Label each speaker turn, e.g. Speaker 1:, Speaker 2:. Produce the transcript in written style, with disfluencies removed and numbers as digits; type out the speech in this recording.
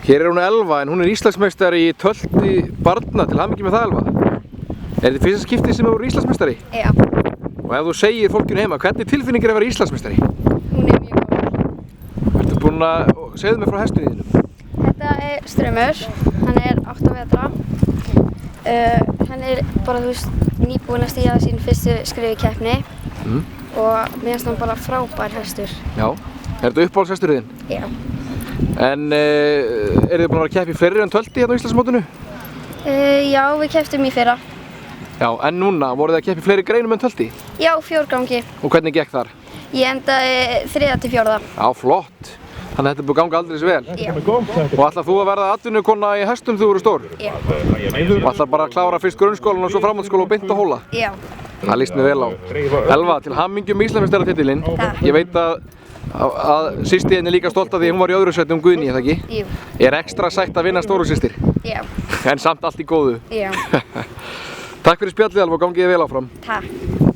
Speaker 1: Hér hún Elva en hún Íslandsmeistari í tölti barna, til hamingju með það Elva. Er þetta fyrsta skipti sem þú eru Íslandsmeistari?
Speaker 2: Já.
Speaker 1: Og ef þú segir fólkinu heima, hvernig tilfinning er að vera Íslandsmeistari?
Speaker 2: Hún er mjög góð.
Speaker 1: Ertu búinn að segja mér frá hestunni þínum?
Speaker 2: Þetta er Straumur, hann er 8 vetra. Hann er bara, þú veist, nýbúinn að stíga sín fyrstu skref í keppni og mér finnst hann bara frábær hestur.
Speaker 1: Já. Er þetta uppáhaldshesturinn þinn?
Speaker 2: Já.
Speaker 1: En eru þið búin að vera að keppa í fleiri en tölti hérna á Íslandsmótinu?
Speaker 2: Já, við kepptum í fyrra.
Speaker 1: Já, en núna voruð þið að keppa í fleiri greinum en tölti?
Speaker 2: Já, 4 gangi.
Speaker 1: Og hvernig gekk þar?
Speaker 2: Ég endaði 3. til 4.
Speaker 1: Já, flott. Þannig að þetta er búið að ganga aldrei vel.
Speaker 2: Já.
Speaker 1: Og ætlar þú að verða atvinnukona í hestum þegar þú eru stór?
Speaker 2: Já.
Speaker 1: Og ætlar bara að klára fyrst grunnskólan og svo framhaldsskóla og beint á hóla?
Speaker 2: Já.
Speaker 1: Það líst mér vel á. Elva, til hamingju með Íslandsmeistaratitilinn.
Speaker 2: Takk.
Speaker 1: Ég veit að systir henni er líka stolt af því að hún var í öðru sæti Guðný, er það ekki?
Speaker 2: Jú.
Speaker 1: Er ekstra sætt að vinna stóru systir?
Speaker 2: Já.
Speaker 1: En samt allt í góðu.
Speaker 2: Já.
Speaker 1: Takk fyrir spjallið Elva og gangið þið vel áfram.
Speaker 2: Takk.